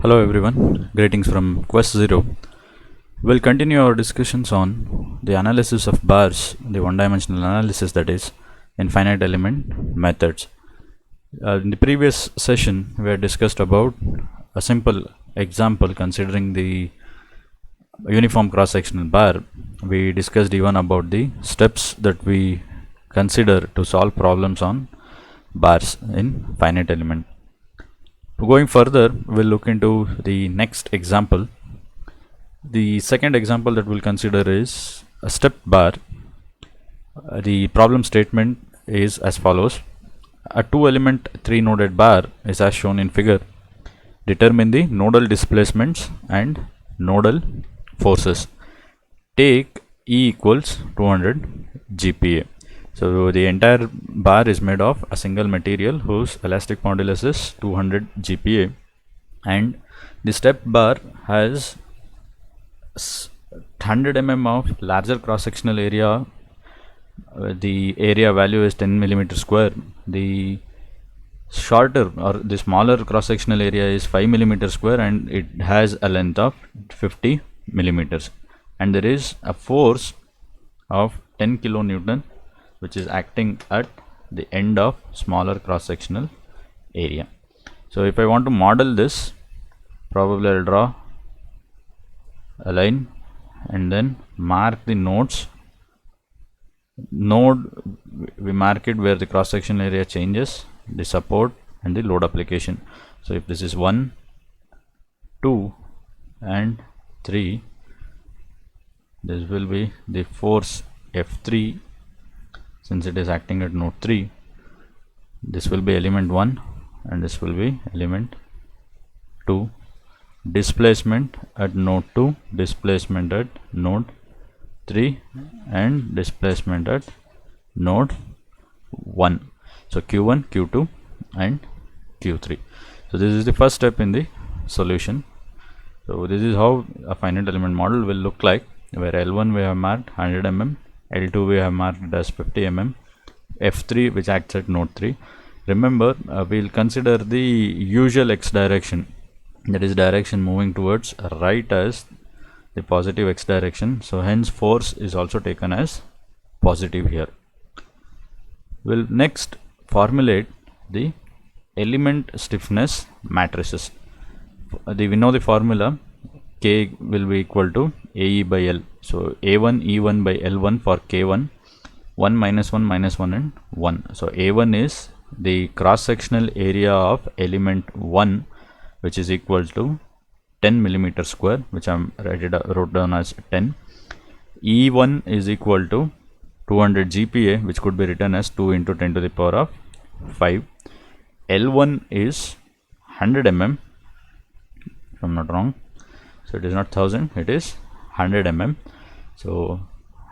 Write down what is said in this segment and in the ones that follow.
Hello everyone, greetings from Quest Zero. We'll continue our discussions on the analysis of bars, the one-dimensional analysis, that is, in finite element methods. In the previous session, we had discussed about a simple example considering the uniform cross-sectional bar. We discussed even about the steps that we consider to solve problems on bars in finite element. Going further, we'll look into the next example. The second example that we'll consider is a stepped bar. The problem statement is as follows. A two-element three-noded bar is as shown in figure. Determine the nodal displacements and nodal forces. Take E equals 200 GPa. So the entire bar is made of a single material whose elastic modulus is 200 GPa, and the stepped bar has 100 mm of larger cross-sectional area. The area value is 10 millimeter square. The shorter or the smaller cross-sectional area is 5 millimeter square, and it has a length of 50 millimeters, and there is a force of 10 kilonewton which is acting at the end of smaller cross-sectional area. So if I want to model this, probably I'll draw a line and then mark the nodes. Node, we mark it where the cross-sectional area changes, the support and the load application. So if this is 1, 2 and 3, this will be the force F3. Since it is acting at node 3, this will be element 1 and this will be element 2. Displacement at node 2, displacement at node 3 and displacement at node 1. So Q1, Q2 and Q3. So this is the first step in the solution. So this is how a finite element model will look like, where L1 we have marked 100 mm, L2 we have marked as 50 mm, F3 which acts at node 3. Remember, we'll consider the usual x direction, that is direction moving towards right as the positive x direction. So hence force is also taken as positive here. We'll next formulate the element stiffness matrices. We know the formula. K will be equal to AE by L. So A1 E1 by L1 for K1, 1 minus 1 minus 1 and 1. So A1 is the cross-sectional area of element 1, which is equal to 10 millimeter square, which I wrote down as 10. E1 is equal to 200 GPa, which could be written as 2 into 10 to the power of 5. L1 is 100 mm, if I'm not wrong. So it is not 1000, it is 100 mm. So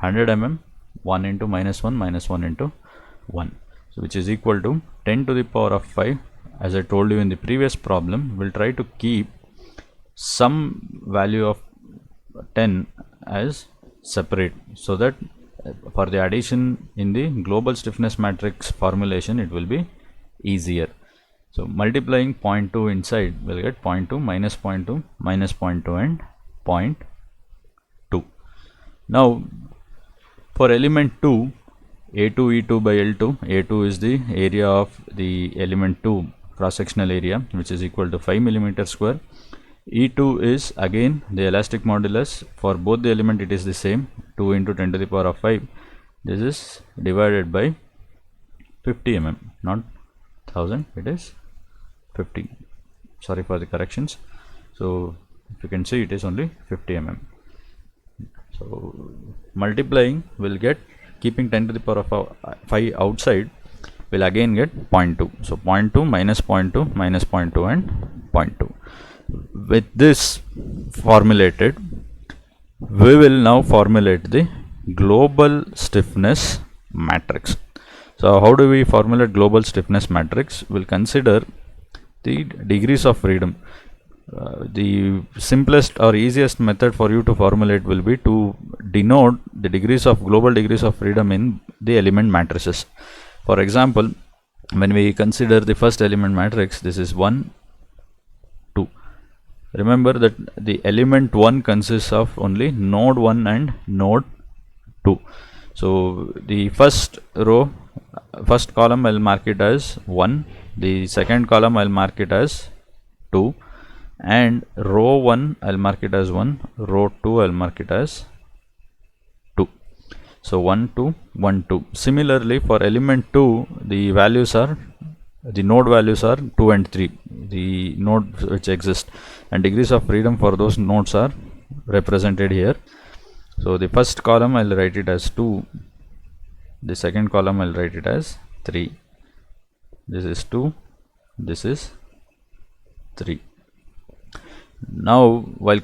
100 mm, 1 into minus 1 minus 1 into 1. So which is equal to 10 to the power of 5. As I told you in the previous problem, we'll try to keep some value of 10 as separate, so that for the addition in the global stiffness matrix formulation it will be easier. So multiplying 0.2 inside, we'll get 0.2 minus 0.2 minus 0.2 and 0.2. Now for element 2, A2 E2 by L2, A2 is the area of the element 2 cross-sectional area, which is equal to 5 millimeter square. E2 is again the elastic modulus. For both the element it is the same, 2 into 10 to the power of 5. This is divided by 50 mm, not 1000, it is 50. Sorry for the corrections. So if you can see, it is only 50 mm. So multiplying will get, keeping 10 to the power of 5 outside, will again get 0.2. So 0.2 minus 0.2 minus 0.2 and 0.2. With this formulated, we will now formulate the global stiffness matrix. So how do we formulate global stiffness matrix? We'll consider the degrees of freedom. The simplest or easiest method for you to formulate will be to denote the global degrees of freedom in the element matrices. For example, when we consider the first element matrix, this is 1, 2. remember that the element 1 consists of only node 1 and node 2. So the first column I'll mark it as 1, the second column I'll mark it as 2, and row 1 I'll mark it as 1, row 2 I'll mark it as 2. So 1 2 1 2. Similarly for element 2, the node values are 2 and 3, the nodes which exist, and degrees of freedom for those nodes are represented here. So the first column I'll write it as 2, the second column I'll write it as 3. This is 2, this is 3. Now while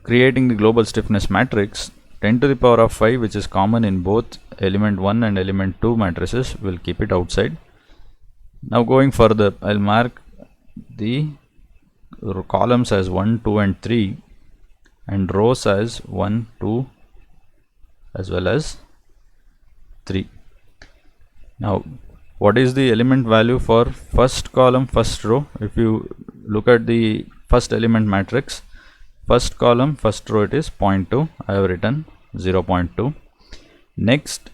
creating the global stiffness matrix, 10 to the power of 5, which is common in both element 1 and element 2 matrices, will keep it outside. Now going further, I'll mark the columns as 1 2 and 3 and rows as 1 2 as well as 3. Now what is the element value for first column, first row? If you look at the first element matrix, first column, first row, it is 0.2. I have written 0.2. Next,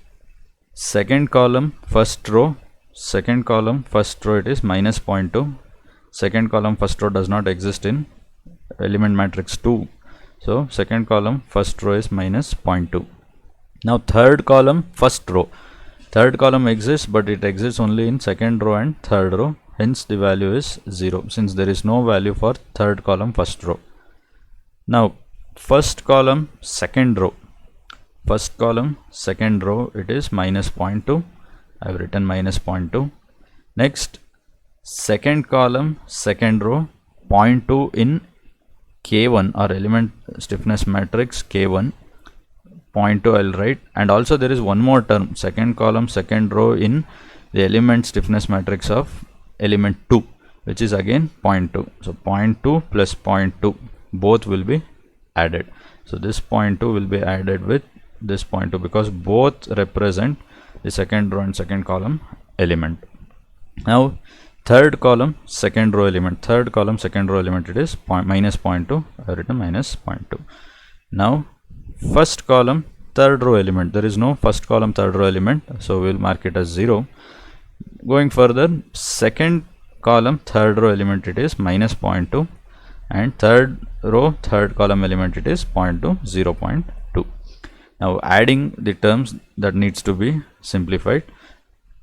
second column, first row, second column, first row, it is minus 0.2. Second column, first row does not exist in element matrix 2. So second column, first row is minus 0.2. Now third column, first row. Third column exists, but it exists only in second row and third row. Hence the value is 0, since there is no value for third column, first row. Now first column, second row. First column, second row, it is minus 0.2. I have written minus 0.2. Next, second column, second row, 0.2 in K1 or element stiffness matrix K1. 0.2 I'll write, and also there is one more term, second column, second row in the element stiffness matrix of element 2, which is again 0.2. So 0.2 plus 0.2, both will be added. So this 0.2 will be added with this 0.2 because both represent the second row and second column element. Now third column, second row element, third column, second row element, it is minus 0.2. I have written minus 0.2. Now first column, third row element, there is no first column, third row element, so we'll mark it as 0. Going further, second column, third row element, it is minus 0.2, and third row, third column element, it is 0.2, 0.2. Now adding the terms that needs to be simplified.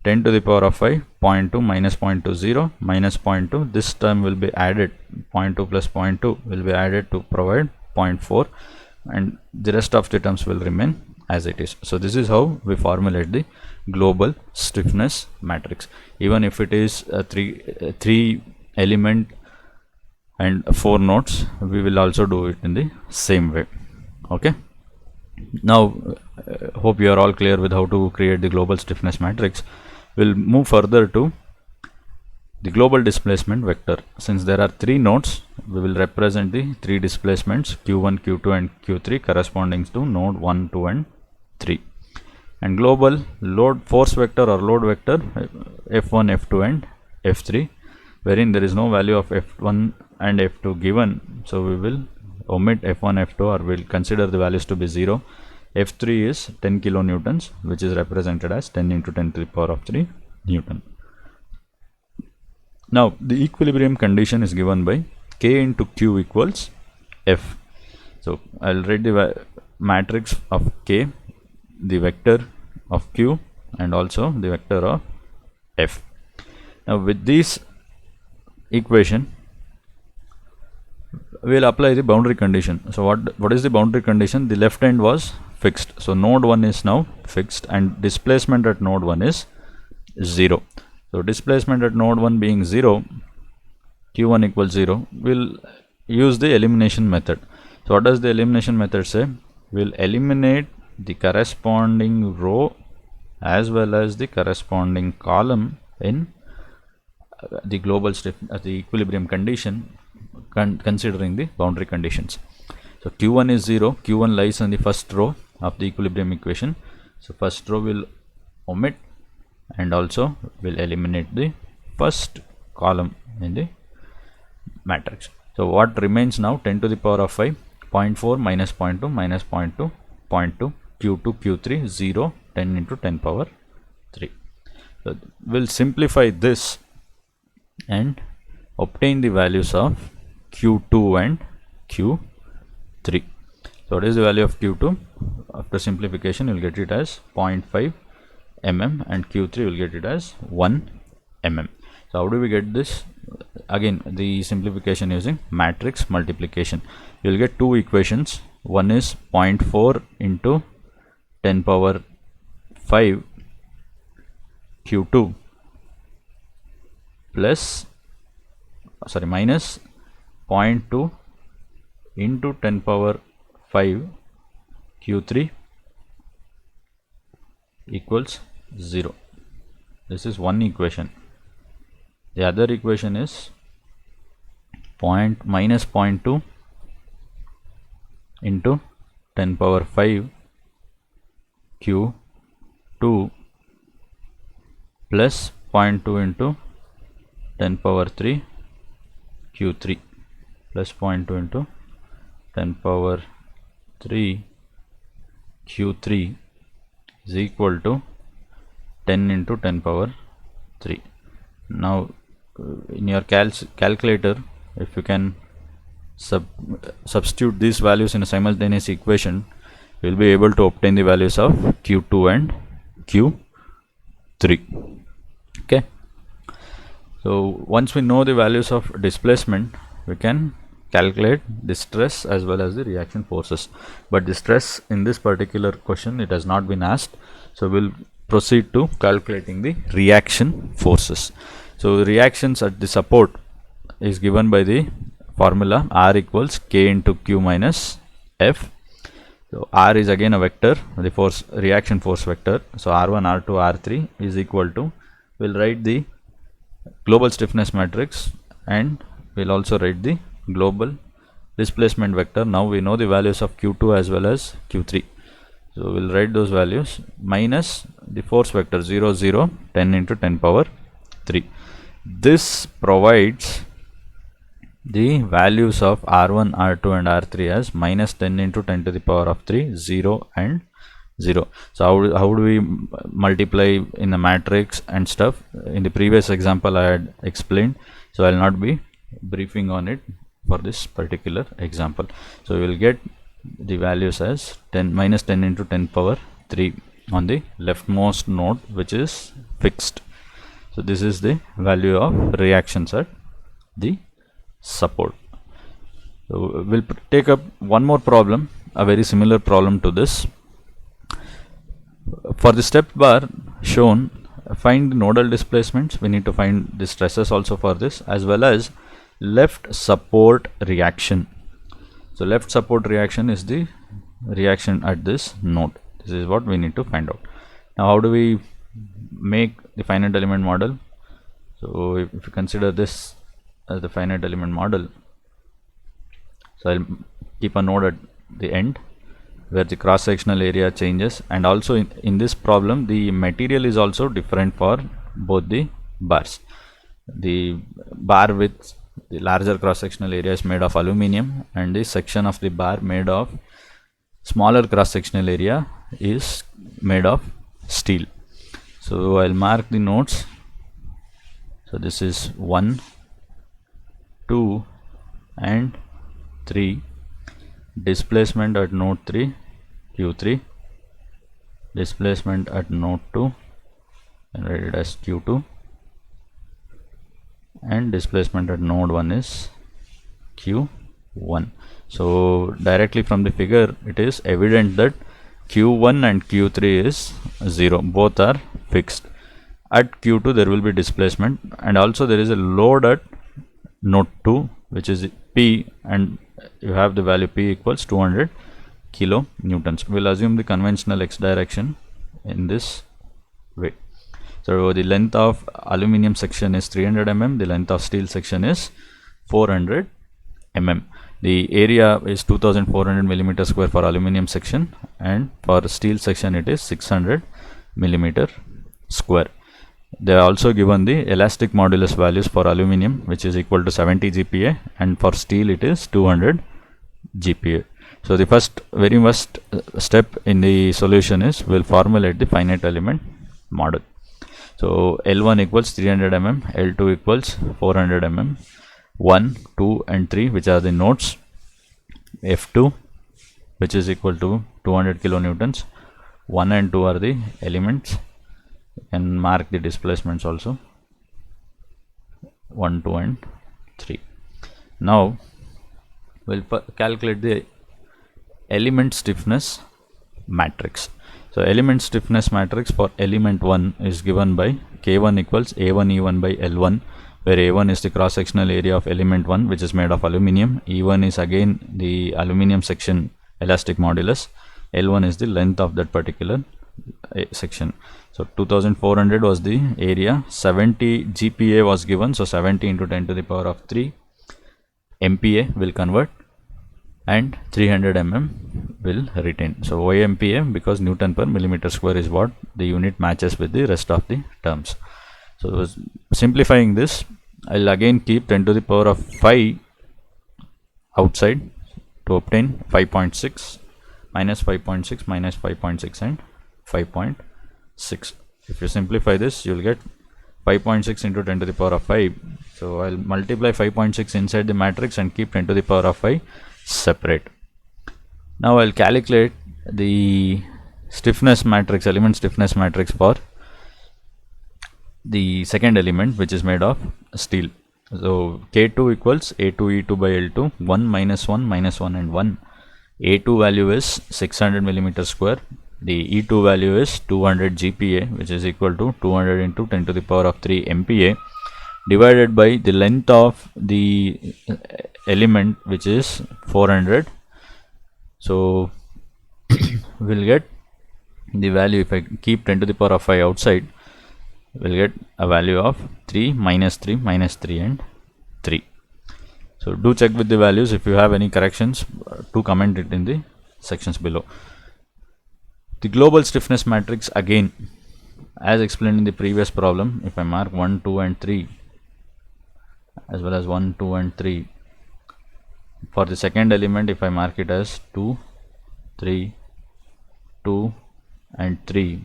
10 to the power of 5, 0.2 minus 0.2, 0, minus 0.2, this term will be added, 0.2 plus 0.2 will be added to provide 0.4, and the rest of the terms will remain as it is. So this is how we formulate the global stiffness matrix. Even if it is a three element and 4 nodes, we will also do it in the same way. Okay, now hope you are all clear with how to create the global stiffness matrix. We'll move further to the global displacement vector. Since there are 3 nodes, we will represent the 3 displacements Q1, Q2 and Q3 corresponding to node 1, 2 and 3. And global load force vector or load vector F1, F2 and F3, wherein there is no value of F1 and F2 given, so we will omit F1, F2, or we'll consider the values to be 0. F3 is 10 kilonewtons, which is represented as 10 into 10 to the power of 3 Newton. Now the equilibrium condition is given by K into Q equals F. So I'll write the matrix of K, the vector of Q and also the vector of F. Now with this equation we will apply the boundary condition. So what is the boundary condition? The left end was fixed, so node 1 is now fixed and displacement at node 1 is 0. So displacement at node 1 being 0, Q1 equals 0, we'll use the elimination method. So what does the elimination method say? We'll eliminate the corresponding row as well as the corresponding column in the global the equilibrium condition, considering the boundary conditions. So Q1 is 0, Q1 lies on the first row of the equilibrium equation, so first row will omit and also will eliminate the first column in the matrix. So what remains now? 10 to the power of 5, 0.4 minus 0.2 minus 0.2, 0.2, q2, q3, 0, 10 into 10 power 3. So we'll simplify this and obtain the values of q2 and q3. So what is the value of q2? After simplification, you'll get it as 0.5 mm and q3 will get it as 1 mm. So how do we get this? Again, the simplification using matrix multiplication. You'll get two equations. One is 0.4 into 10 power 5 q2 minus 0.2 into 10 power 5 q3 equals 0. This is one equation. The other equation is minus 0.2 into 10 power 5 q2 plus 0.2 into 10 power 3 q3 plus 0.2 into 10 power 3 q3 is equal to 10 into 10 power 3. Now in your calculator, if you can substitute these values in a simultaneous equation, you will be able to obtain the values of q2 and q3. Okay, so once we know the values of displacement, we can calculate the stress as well as the reaction forces. But the stress in this particular question, it has not been asked, so we'll proceed to calculating the reaction forces. So reactions at the support is given by the formula R equals K into Q minus F. So R is again a vector, the force, reaction force vector. So R1, R2, R3 is equal to, we'll write the global stiffness matrix and we'll also write the global displacement vector. Now we know the values of Q2 as well as Q3. So we'll write those values minus the force vector 0, 0, 10 into 10 power 3. This provides the values of R1, R2 and R3 as minus 10 into 10 to the power of 3, 0 and 0. So how do we multiply in the matrix and stuff? In the previous example I had explained, so I'll not be briefing on it for this particular example. So we will get the values as minus 10 into 10 power 3 on the leftmost node, which is fixed. So this is the value of reactions at the support. So we'll take up one more problem, a very similar problem to this. For the step bar shown, find the nodal displacements. We need to find the stresses also for this, as well as left support reaction. So left support reaction is the reaction at this node. This is what we need to find out. Now how do we make the finite element model? So if you consider this as the finite element model, so I'll keep a node at the end where the cross sectional area changes, and also in this problem the material is also different for both the bars. The bar with the larger cross sectional area is made of aluminum, and the section of the bar made of smaller cross sectional area is made of steel. So I'll mark the nodes. So this is 1, 2 and 3. Displacement at node 3 Q3, displacement at node 2 and write it as Q2, and displacement at node 1 is Q1. So directly from the figure it is evident that Q1 and Q3 is 0, both are fixed. At Q2 there will be displacement, and also there is a load at node 2 which is P, and you have the value P equals 200 kilonewtons. We'll assume the conventional x direction in this way. So the length of aluminum section is 300 mm, the length of steel section is 400 mm. The area is 2400 millimeter square for aluminum section, and for steel section it is 600 millimeter square. They are also given the elastic modulus values for aluminum, which is equal to 70 GPa, and for steel it is 200 GPa. So the very first step in the solution is we'll formulate the finite element model. So L1 equals 300 mm, L2 equals 400 mm, 1, 2 and 3 which are the nodes, F2 which is equal to 200 kilonewtons, 1 and 2 are the elements, and mark the displacements also, 1, 2 and 3. Now we'll calculate the element stiffness matrix. So element stiffness matrix for element 1 is given by K1 equals A1E1 by L1, where A1 is the cross sectional area of element 1 which is made of aluminium, E1 is again the aluminium section elastic modulus, L1 is the length of that particular section. So 2400 was the area, 70 GPa was given, so 70 into 10 to the power of 3 MPa will convert, and 300 mm will retain. So why MPa? Because Newton per millimeter square is what the unit matches with the rest of the terms. So simplifying this, I'll again keep 10 to the power of 5 outside to obtain 5.6, minus 5.6, minus 5.6 and 5.6. If you simplify this, you will get 5.6 into 10 to the power of 5. So I'll multiply 5.6 inside the matrix and keep 10 to the power of 5 separate. Now I'll calculate the stiffness matrix, element stiffness matrix for the second element which is made of steel. So K2 equals A2E2 by L2, 1 minus 1 minus 1 and 1. A2 value is 600 millimeter square. The E2 value is 200 GPa, which is equal to 200 into 10 to the power of 3 MPa, divided by the length of the element which is 400. So we'll get the value, if I keep 10 to the power of 5 outside, we'll get a value of 3 minus 3 minus 3 and 3. So do check with the values. If you have any corrections, do comment it in the sections below. The global stiffness matrix, again as explained in the previous problem, if I mark 1, 2 and 3 as well as 1, 2 and 3, for the second element if I mark it as 2, 3, 2 and 3,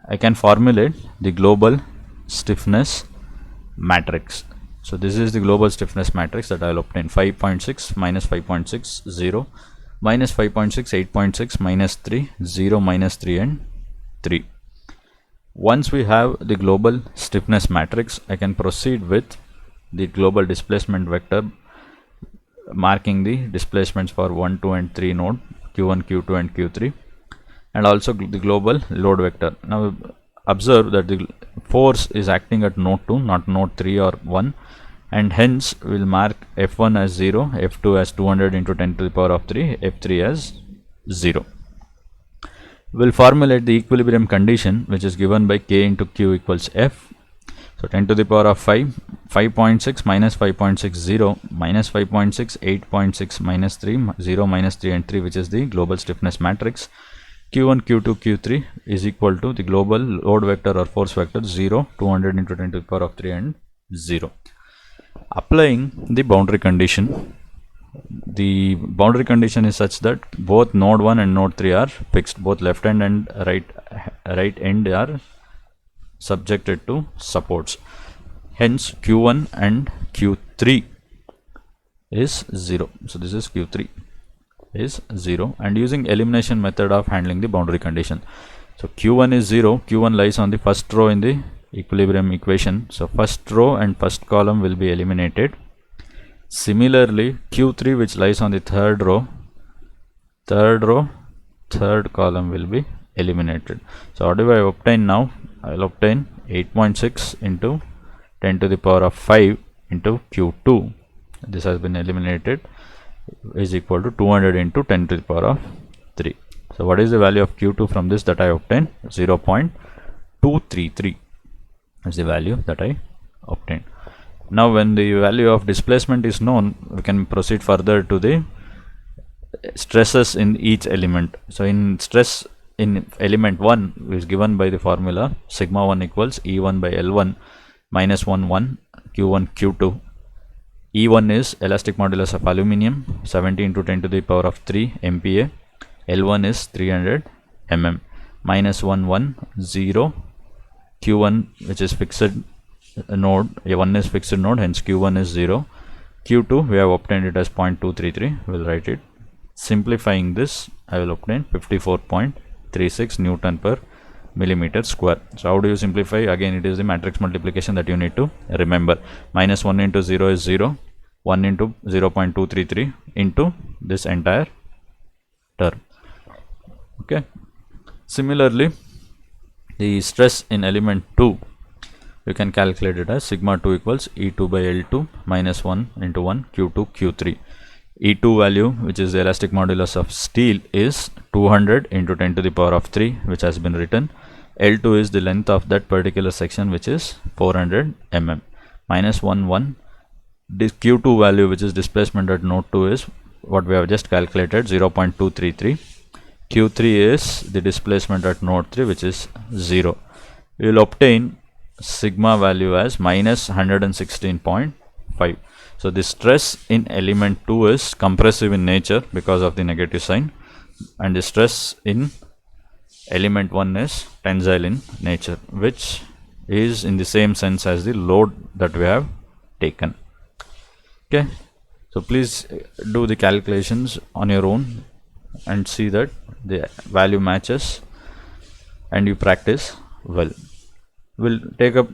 I can formulate the global stiffness matrix. So this is the global stiffness matrix that I will obtain: 5.6 minus 5.6 0, minus 5.6 8.6, minus 3 0, minus 3 and 3. Once we have the global stiffness matrix, I can proceed with the global displacement vector, marking the displacements for 1, 2 and 3 node, Q1, Q2 and Q3, and also the global load vector. Now observe that the force is acting at node 2, not node 3 or 1, and hence we'll mark F1 as 0, F2 as 200 into 10 to the power of 3, F3 as 0. We'll formulate the equilibrium condition, which is given by K into Q equals F. So 10 to the power of 5, 5.6 minus 5.6 0, minus 5.6 8.6, minus 3 0, minus 3 and 3, which is the global stiffness matrix. Q1, Q2, Q3 is equal to the global load vector or force vector 0, 200 into 10 to the power of 3 and 0. Applying the boundary condition, the boundary condition is such that both node 1 and node 3 are fixed, both left hand and right end are subjected to supports. Hence Q1 and Q3 is 0. So this is Q3 is 0, and using elimination method of handling the boundary condition. So Q1 is 0, Q1 lies on the first row in the equilibrium equation, so first row and first column will be eliminated. Similarly Q3, which lies on the third row, third column will be eliminated. So what do I obtain now? I will obtain 8.6 into 10 to the power of 5 into Q2, this has been eliminated, is equal to 200 into 10 to the power of 3. So what is the value of Q2 from this that I obtained? 0.233 is the value that I obtained. Now when the value of displacement is known, we can proceed further to the stresses in each element. So in stress in element 1 is given by the formula sigma 1 equals E1 by L1 minus 1 1 Q1 Q2. E1 is elastic modulus of aluminium 70 into 10 to the power of 3 MPa. L1 is 300 mm. Minus 1 1 0 Q1, which is fixed node, A1 is fixed node, hence Q1 is 0. Q2 we have obtained it as 0.233. We'll write it. Simplifying this, I will obtain 54.36 Newton per millimeter square. So how do you simplify? Again, it is the matrix multiplication that you need to remember. Minus 1 into 0 is 0, 1 into 0.233 into this entire term. Okay. Similarly, the stress in element 2, you can calculate it as sigma 2 equals E2 by L2 minus 1 into 1 Q2 Q3. E2 value, which is the elastic modulus of steel, is 200 into 10 to the power of 3, which has been written. L2 is the length of that particular section, which is 400 mm. Minus 1 1. This Q2 value, which is displacement at node 2, is what we have just calculated, 0.233. Q3 is the displacement at node 3, which is 0. We will obtain sigma value as minus 116.5. So the stress in element 2 is compressive in nature because of the negative sign, and the stress in element 1 is tensile in nature, which is in the same sense as the load that we have taken. Okay, so please do the calculations on your own and see that the value matches and you practice well. We'll take up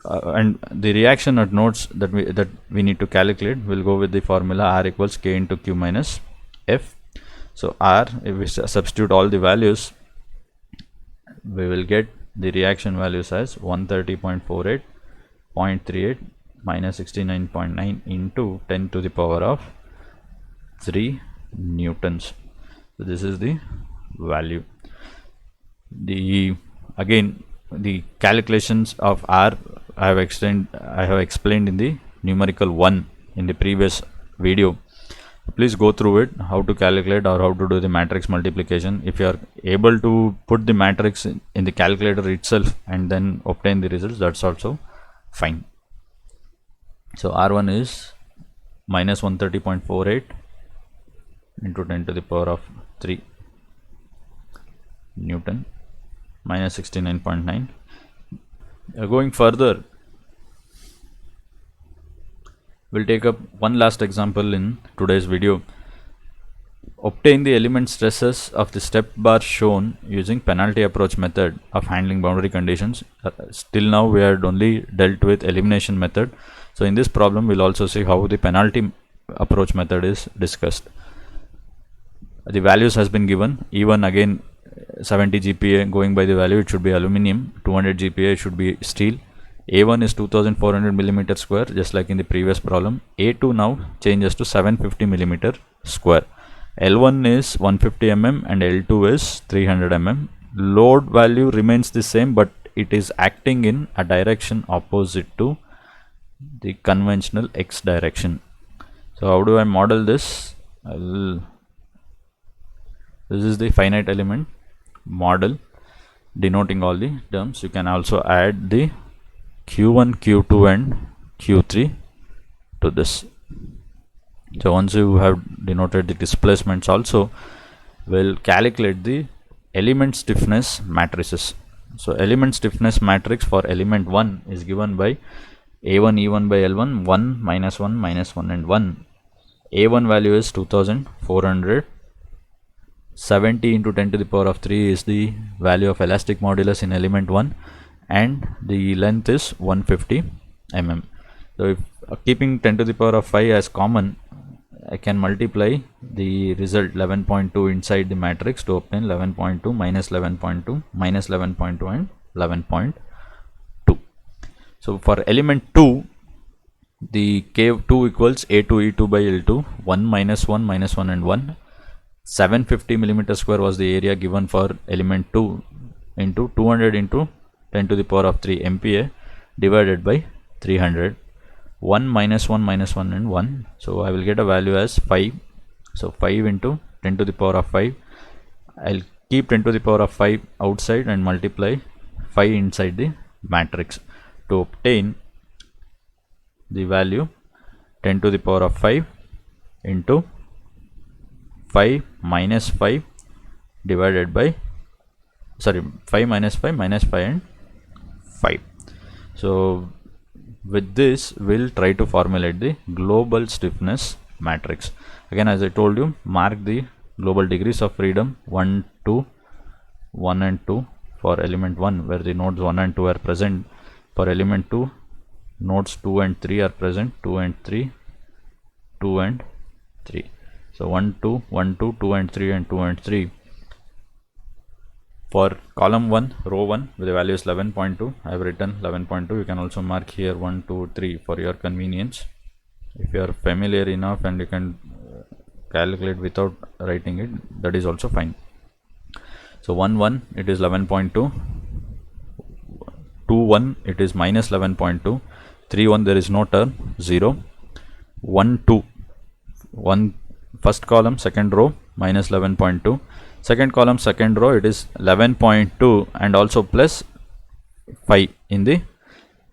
and the reaction at nodes that we need to calculate. We'll go with the formula R equals K into Q minus F. So R, if we substitute all the values, we will get the reaction values as 130.48, 0.38, minus 69.9 into 10 to the power of 3 newtons. So this is the value. Again, the calculations of R I have explained in the numerical 1 in the previous video. Please go through it, how to calculate or how to do the matrix multiplication. If you are able to put the matrix in the calculator itself and then obtain the results, that's also fine. So R1 is minus 130.48 into 10 to the power of 3 Newton, minus 69.9. Going further, we'll take up one last example in today's video. Obtain the element stresses of the step bar shown using penalty approach method of handling boundary conditions. Till now we had only dealt with elimination method. So in this problem we'll also see how the penalty approach method is discussed. The values has been given. E1 again 70 GPa, going by the value it should be aluminium. 200 GPa should be steel. A1 is 2400 millimeter square, just like in the previous problem. A2 now changes to 750 millimeter square. L1 is 150 mm and L2 is 300 mm. Load value remains the same, but it is acting in a direction opposite to the conventional X direction. So how do I model this? This is the finite element model denoting all the terms. You can also add the Q1, Q2 and Q3 to this. So once you have denoted the displacements, also we'll calculate the element stiffness matrices. So element stiffness matrix for element 1 is given by A1 E1 by L1, 1 minus 1 minus 1 and 1. A1 value is 2400. 70 into 10 to the power of 3 is the value of elastic modulus in element 1, and the length is 150 mm. So if keeping 10 to the power of 5 as common, I can multiply the result 11.2 inside the matrix to obtain 11.2 minus 11.2 minus 11.2 and 11.2. So for element 2, the K2 equals A2 E2 by L2, 1 minus 1 minus 1 and 1. 750 millimeter square was the area given for element 2 into 200 into 10 to the power of 3 MPa divided by 300. 1 minus 1 minus 1 and 1. So I will get a value as 5. So 5 into 10 to the power of 5. I'll keep 10 to the power of 5 outside and multiply 5 inside the matrix to obtain the value 10 to the power of 5 into 5 minus 5 divided by 5 minus 5 minus 5 and 5. So with this we'll try to formulate the global stiffness matrix. Again, as I told you, mark the global degrees of freedom 1, 2, 1 and 2 for element 1 where the nodes 1 and 2 are present. For element 2, nodes 2 and 3 are present, 2 and 3, 2 and 3. So 1, 2, 1, 2, 2 and 3 and 2 and 3. For column 1, row 1 with the value is 11.2, I have written 11.2. You can also mark here 1, 2, 3 for your convenience. If you are familiar enough and you can calculate without writing it, that is also fine. So 1, 1 it is 11.2, 2, 1 it is minus 11.2, 3, 1 there is no term, 0, 1, 2, 1 first column second row minus 11.2, second column second row it is 11.2 and also plus 5 in the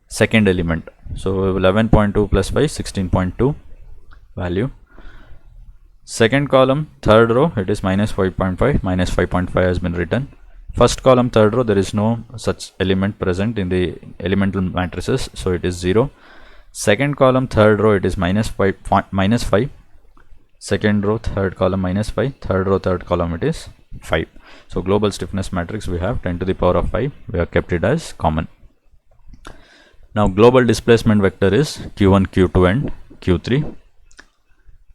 second element. So 11.2 plus 5, 16.2 value. Second column third row it is minus 5.5, minus 5.5 has been written. First column third row there is no such element present in the elemental matrices, so it is 0. Second column third row it is minus 5, second row third column minus 5, third row third column it is 5. So global stiffness matrix we have 10 to the power of 5, we have kept it as common. Now global displacement vector is q1, q2 and q3.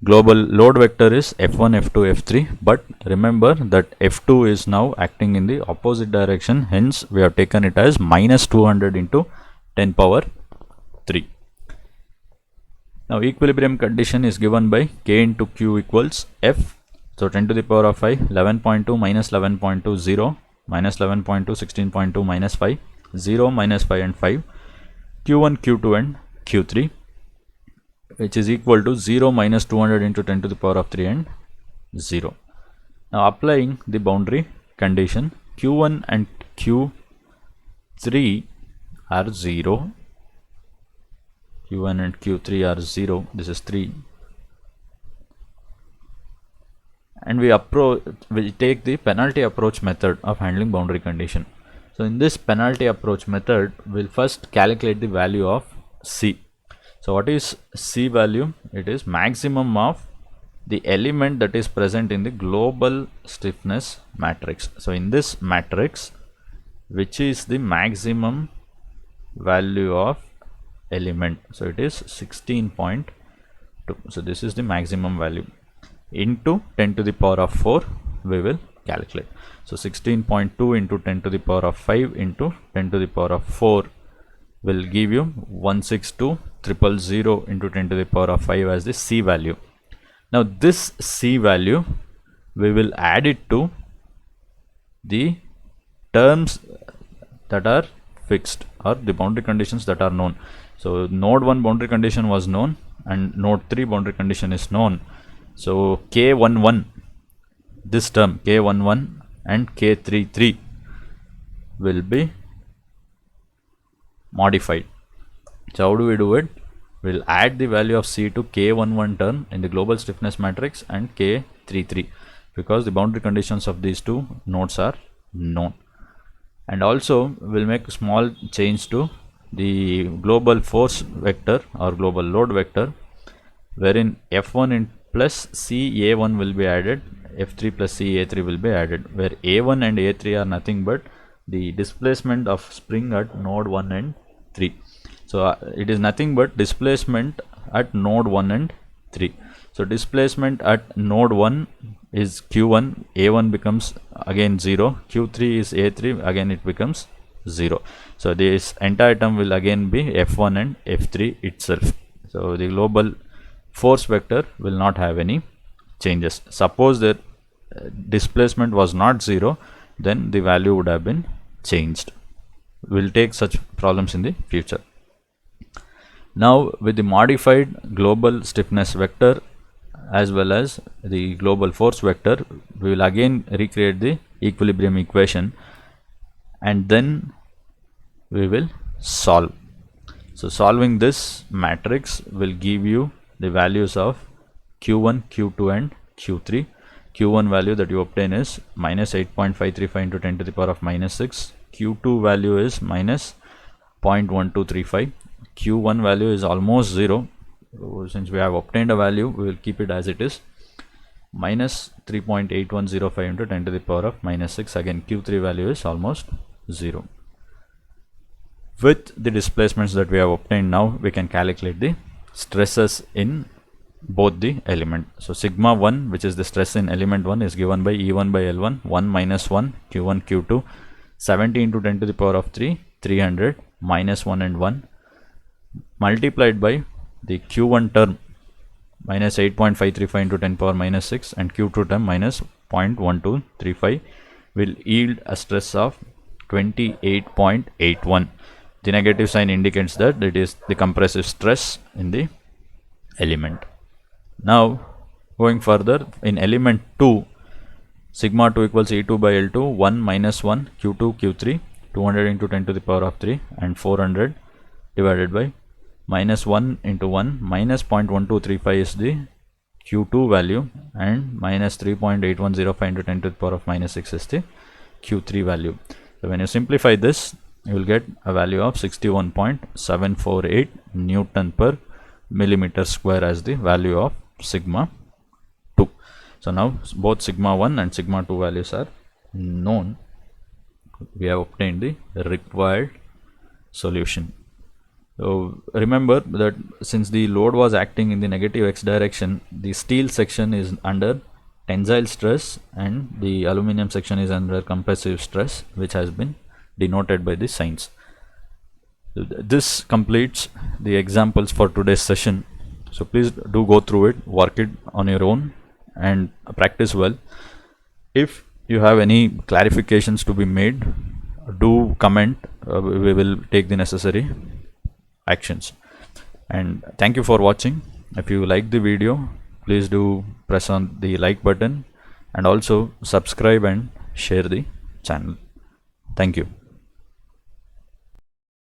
Global load vector is f1, f2, f3, but remember that f2 is now acting in the opposite direction, hence we have taken it as minus 200 into 10 power 3. Now equilibrium condition is given by k into q equals f. So 10 to the power of 5, 11.2 minus 11.2, 0, minus 11.2, 16.2 minus 5, 0, minus 5 and 5, q1, q2 and q3, which is equal to 0 minus 200 into 10 to the power of 3 and 0. Now applying the boundary condition, q1 and q3 are 0, q1 and q3 are 0, this is 3, and we take the penalty approach method of handling boundary condition. So in this penalty approach method, we'll first calculate the value of C. So what is C value? It is maximum of the element that is present in the global stiffness matrix. So in this matrix, which is the maximum value of element? So it is 16.2. So this is the maximum value into 10 to the power of 4 we will calculate. So 16.2 into 10 to the power of 5 into 10 to the power of 4 will give you 162,000 into 10 to the power of 5 as the C value. Now this C value we will add it to the terms that are fixed or the boundary conditions that are known. So node 1 boundary condition was known and node 3 boundary condition is known. So K11, this term K11 and K33 will be modified. So how do we do it? We'll add the value of C to K11 term in the global stiffness matrix and K33 because the boundary conditions of these two nodes are known. And also we'll make a small change to the global force vector or global load vector, wherein F1 in plus CA1 will be added, F3 plus CA3 will be added, where A1 and A3 are nothing but the displacement of spring at node 1 and 3. So it is nothing but displacement at node 1 and 3. So displacement at node 1 is Q1, A1 becomes again 0, Q3 is A3, again it becomes 0. So this entire term will again be F1 and F3 itself. So the global force vector will not have any changes. Suppose that displacement was not 0, then the value would have been changed. We'll take such problems in the future. Now with the modified global stiffness vector as well as the global force vector, we will again recreate the equilibrium equation and then we will solve. So solving this matrix will give you the values of Q1, Q2 and Q3. Q1 value that you obtain is minus 8.535 into 10 to the power of minus 6. Q2 value is minus 0.1235. Q1 value is almost 0. Since we have obtained a value, we will keep it as it is, minus 3.8105 into 10 to the power of minus 6. Again, Q3 value is almost 0. With the displacements that we have obtained now, we can calculate the stresses in both the element. So sigma 1, which is the stress in element 1, is given by E1 by L1, 1 minus 1, Q1, Q2, 70 into 10 to the power of 3, 300, minus 1 and 1, multiplied by the Q1 term, minus 8.535 into 10 power minus 6, and Q2 term minus 0.1235, will yield a stress of 28.81. The negative sign indicates that it is the compressive stress in the element. Now going further, in element 2, sigma 2 equals E2 by L2, 1 minus 1, Q2, Q3, 200 into 10 to the power of 3 and 400 divided by minus 1 into 1, minus 0.1235 is the Q2 value, and minus 3.8105 into 10 to the power of minus 6 is the Q3 value. So when you simplify this, you will get a value of 61.748 Newton per millimeter square as the value of sigma 2. So now both sigma 1 and sigma 2 values are known. We have obtained the required solution. So remember that since the load was acting in the negative x direction, the steel section is under tensile stress and the aluminum section is under compressive stress, which has been denoted by the signs. This completes the examples for today's session. So please do go through it, work it on your own and practice well. If you have any clarifications to be made, do comment. We will take the necessary actions. And thank you for watching. If you like the video, please do press on the like button and also subscribe and share the channel. Thank you.